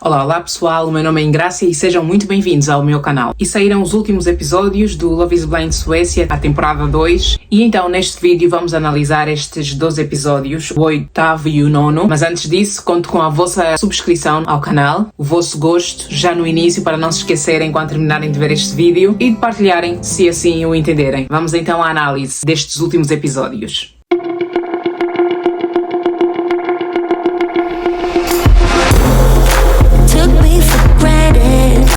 Olá pessoal, o meu nome é Ingrácia e sejam muito bem-vindos ao meu canal. E saíram os últimos episódios do Love is Blind Suécia, a temporada 2. E então neste vídeo vamos analisar estes 12 episódios, o 8º e o 9º. Mas antes disso, conto com a vossa subscrição ao canal, o vosso gosto já no início para não se esquecerem quando terminarem de ver este vídeo e de partilharem se assim o entenderem. Vamos então à análise destes últimos episódios.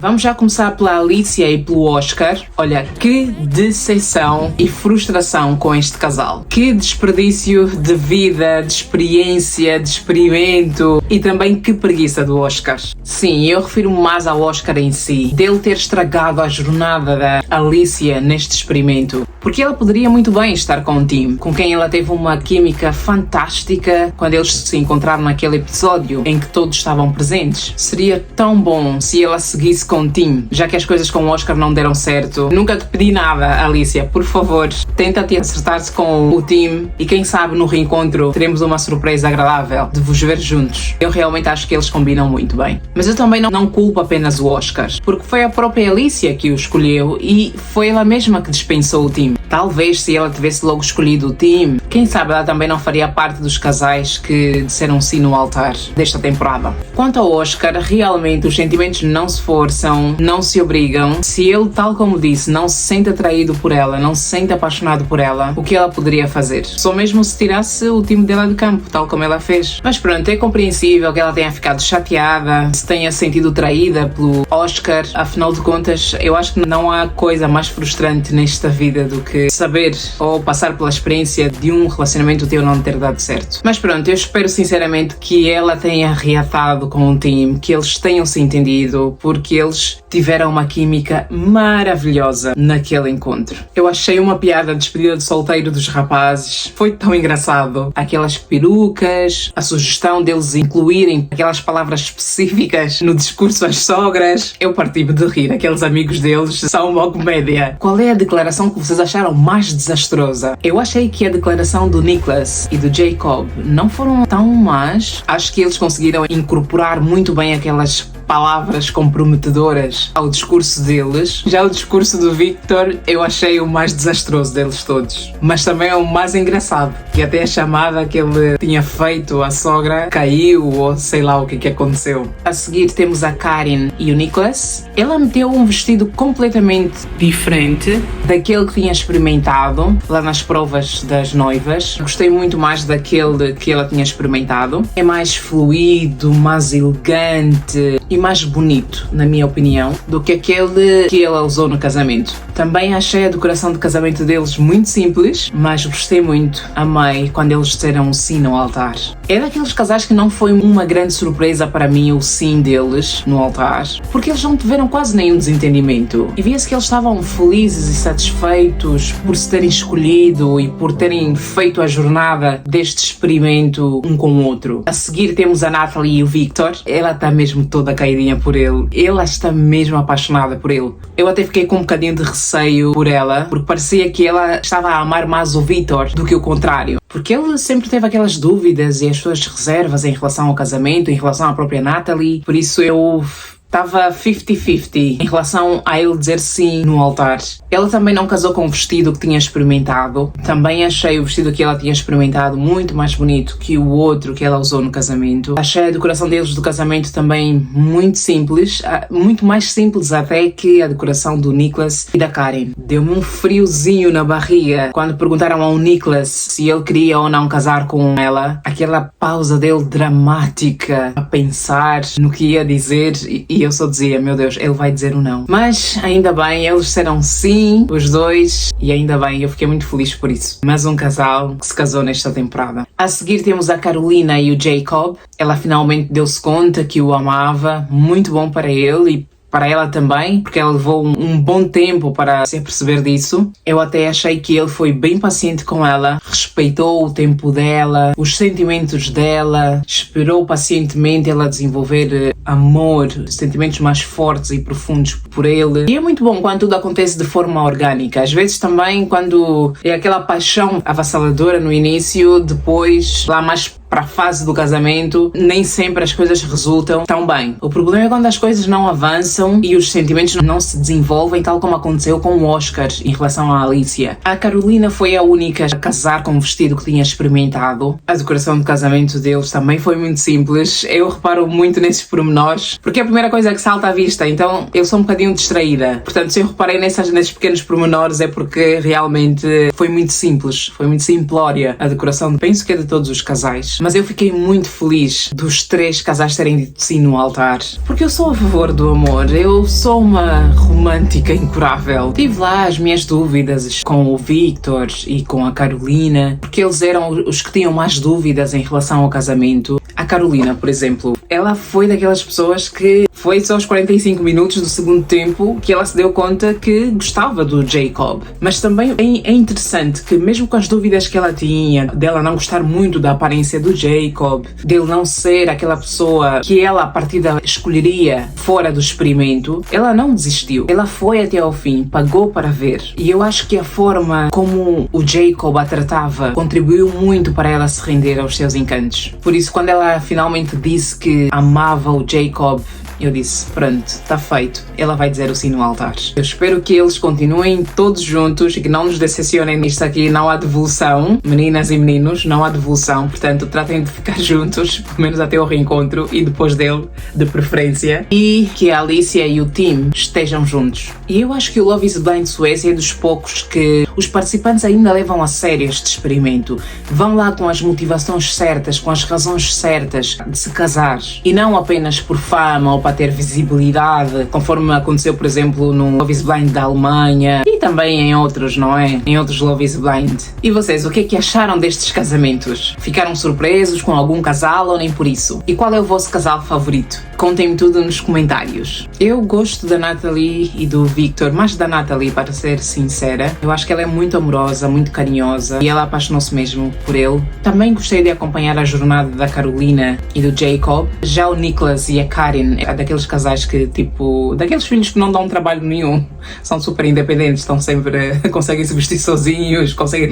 Vamos já começar pela Alicia e pelo Oscar. Olha, que decepção e frustração com este casal. Que desperdício de vida, de experiência, de experimento e também que preguiça do Oscar. Sim, eu refiro-me mais ao Oscar em si, dele ter estragado a jornada da Alicia neste experimento. Porque ela poderia muito bem estar com o Tim, com quem ela teve uma química fantástica quando eles se encontraram naquele episódio em que todos estavam presentes. Seria tão bom se ela seguisse com o Tim, já que as coisas com o Oscar não deram certo. Nunca te pedi nada, Alicia, por favor, tenta-te acertar-se com o Tim e quem sabe no reencontro teremos uma surpresa agradável de vos ver juntos. Eu realmente acho que eles combinam muito bem. Mas eu também não culpo apenas o Oscar, porque foi a própria Alicia que o escolheu e foi ela mesma que dispensou o Tim. Talvez se ela tivesse logo escolhido o Tim, quem sabe ela também não faria parte dos casais que disseram sim no altar desta temporada. Quanto ao Oscar, realmente os sentimentos não se forçam, não se obrigam. Se ele, tal como disse, não se sente atraído por ela, não se sente apaixonado por ela, o que ela poderia fazer? Só mesmo se tirasse o time dela de campo, tal como ela fez. Mas pronto, é compreensível que ela tenha ficado chateada, se tenha sentido traída pelo Oscar. Afinal de contas, eu acho que não há coisa mais frustrante nesta vida do que saber ou passar pela experiência de um relacionamento teu não ter dado certo. Mas pronto, eu espero sinceramente que ela tenha reatado com o time, que eles tenham se entendido, porque eles tiveram uma química maravilhosa naquele encontro. Eu achei uma piada a despedida de solteiro dos rapazes. Foi tão engraçado. Aquelas perucas, a sugestão deles incluírem aquelas palavras específicas no discurso às sogras. Eu parti-me de rir. Aqueles amigos deles são uma comédia. Qual é a declaração que vocês acharam mais desastrosa? Eu achei que a declaração do Nicholas e do Jacob não foram tão más. Acho que eles conseguiram incorporar muito bem aquelas palavras comprometedoras ao discurso deles. Já o discurso do Victor eu achei o mais desastroso deles todos, mas também é o mais engraçado, que até a chamada que ele tinha feito à sogra caiu ou sei lá o que aconteceu. A seguir temos a Karen e o Nicholas. Ela meteu um vestido completamente diferente daquele que tinha experimentado lá nas provas das noivas. Gostei muito mais daquele que ela tinha experimentado. É mais fluido, mais elegante e mais bonito, na minha opinião, do que aquele que ela usou no casamento. Também achei a decoração de casamento deles muito simples, mas gostei muito, amei quando eles disseram o sim no altar. É daqueles casais que não foi uma grande surpresa para mim o sim deles no altar, porque eles não tiveram quase nenhum desentendimento. E via-se que eles estavam felizes e satisfeitos por se terem escolhido e por terem feito a jornada deste experimento um com o outro. A seguir temos a Natalie e o Victor. Ela está mesmo toda caidinha por ele. Ela está mesmo apaixonada por ele. Eu até fiquei com um bocadinho de receio por ela, porque parecia que ela estava a amar mais o Victor do que o contrário. Porque ele sempre teve aquelas dúvidas e as suas reservas em relação ao casamento, em relação à própria Natalie. Por isso eu estava 50-50 em relação a ele dizer sim no altar. Ela também não casou com o vestido que tinha experimentado. Também achei o vestido que ela tinha experimentado muito mais bonito que o outro que ela usou no casamento. Achei a decoração deles do casamento também muito simples, muito mais simples até que a decoração do Nicholas e da Karen. Deu-me um friozinho na barriga quando perguntaram ao Nicholas se ele queria ou não casar com ela. Aquela pausa dele dramática a pensar no que ia dizer e eu só dizia, meu Deus, ele vai dizer o não. Mas ainda bem, eles disseram sim, os dois, e ainda bem, eu fiquei muito feliz por isso. Mais um casal que se casou nesta temporada. A seguir temos a Carolina e o Jacob. Ela finalmente deu-se conta que o amava, muito bom para ele e para ela também, porque ela levou um bom tempo para se aperceber disso. Eu até achei que ele foi bem paciente com ela, respeitou o tempo dela, os sentimentos dela, esperou pacientemente ela desenvolver amor, sentimentos mais fortes e profundos por ele. E é muito bom quando tudo acontece de forma orgânica. Às vezes também quando é aquela paixão avassaladora no início, depois lá mais para a fase do casamento, nem sempre as coisas resultam tão bem. O problema é quando as coisas não avançam e os sentimentos não se desenvolvem, tal como aconteceu com o Oscar em relação à Alicia. A Carolina foi a única a casar com o vestido que tinha experimentado. A decoração de casamento deles também foi muito simples. Eu reparo muito nesses pormenores, porque é a primeira coisa que salta à vista, então eu sou um bocadinho distraída. Portanto, se eu reparei nesses pequenos pormenores é porque realmente foi muito simples, foi muito simplória a decoração, penso que é de todos os casais. Mas eu fiquei muito feliz dos 3 casais terem dito sim no altar, porque eu sou a favor do amor, eu sou uma romântica incurável. Tive lá as minhas dúvidas com o Victor e com a Carolina, porque eles eram os que tinham mais dúvidas em relação ao casamento. A Carolina, por exemplo, ela foi daquelas pessoas que foi só aos 45 minutos do segundo tempo que ela se deu conta que gostava do Jacob. Mas também é interessante que mesmo com as dúvidas que ela tinha, dela não gostar muito da aparência do Jacob, dele não ser aquela pessoa que ela a partida escolheria fora do experimento, ela não desistiu. Ela foi até ao fim, pagou para ver. E eu acho que a forma como o Jacob a tratava contribuiu muito para ela se render aos seus encantos. Por isso, quando ela finalmente disse que amava o Jacob, eu disse, pronto, está feito. Ela vai dizer o sim no altar. Eu espero que eles continuem todos juntos e que não nos decepcionem nisto aqui. Não há devolução, meninas e meninos, não há devolução. Portanto, tratem de ficar juntos, pelo menos até o reencontro e depois dele, de preferência. E que a Alicia e o Tim estejam juntos. E eu acho que o Love is Blind Suécia é dos poucos que os participantes ainda levam a sério este experimento. Vão lá com as motivações certas, com as razões certas de se casar. E não apenas por fama ou para ter visibilidade, conforme aconteceu, por exemplo, no Love is Blind da Alemanha e também em outros, não é? Em outros Love is Blind. E vocês, o que é que acharam destes casamentos? Ficaram surpresos com algum casal ou nem por isso? E qual é o vosso casal favorito? Contem-me tudo nos comentários. Eu gosto da Natalie e do Victor, mais da Natalie, para ser sincera. Eu acho que ela é muito amorosa, muito carinhosa e ela apaixonou-se mesmo por ele. Também gostei de acompanhar a jornada da Carolina e do Jacob. Já o Nicholas e a Karen é daqueles casais que, tipo, daqueles filhos que não dão trabalho nenhum, são super independentes, estão sempre, conseguem se vestir sozinhos, conseguem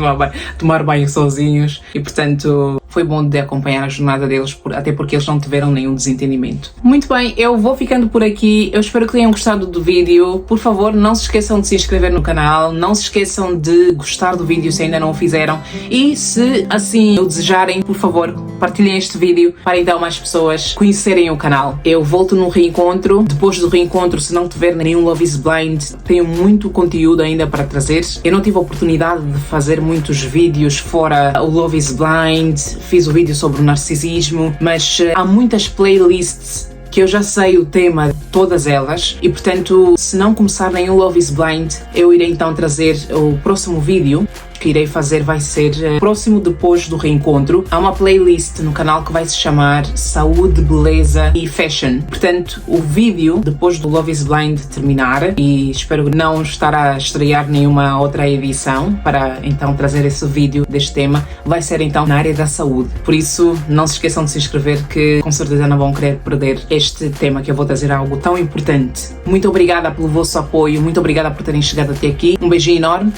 tomar banho sozinhos e, portanto, foi bom de acompanhar a jornada deles, até porque eles não tiveram nenhum desentendimento. Muito bem, eu vou ficando por aqui, eu espero que tenham gostado do vídeo. Por favor, não se esqueçam de se inscrever no canal, não se esqueçam de gostar do vídeo se ainda não o fizeram e se assim o desejarem, por favor, partilhem este vídeo para então mais pessoas conhecerem o canal. Eu volto no reencontro, depois do reencontro, se não tiver nenhum Love is Blind, tenho muito conteúdo ainda para trazer. Eu não tive a oportunidade de fazer muitos vídeos fora o Love is Blind, fiz o vídeo sobre o narcisismo, mas há muitas playlists que eu já sei o tema de todas elas e, portanto, se não começar nenhum Love is Blind, eu irei então trazer o próximo vídeo que irei fazer vai ser próximo depois do reencontro. Há uma playlist no canal que vai se chamar Saúde, Beleza e Fashion. Portanto, o vídeo depois do Love is Blind terminar, e espero não estar a estrear nenhuma outra edição para então trazer esse vídeo deste tema, vai ser então na área da saúde. Por isso, não se esqueçam de se inscrever que com certeza não vão querer perder este tema que eu vou trazer, algo tão importante. Muito obrigada pelo vosso apoio, muito obrigada por terem chegado até aqui. Um beijinho enorme.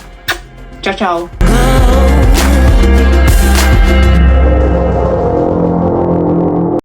Tchau, tchau.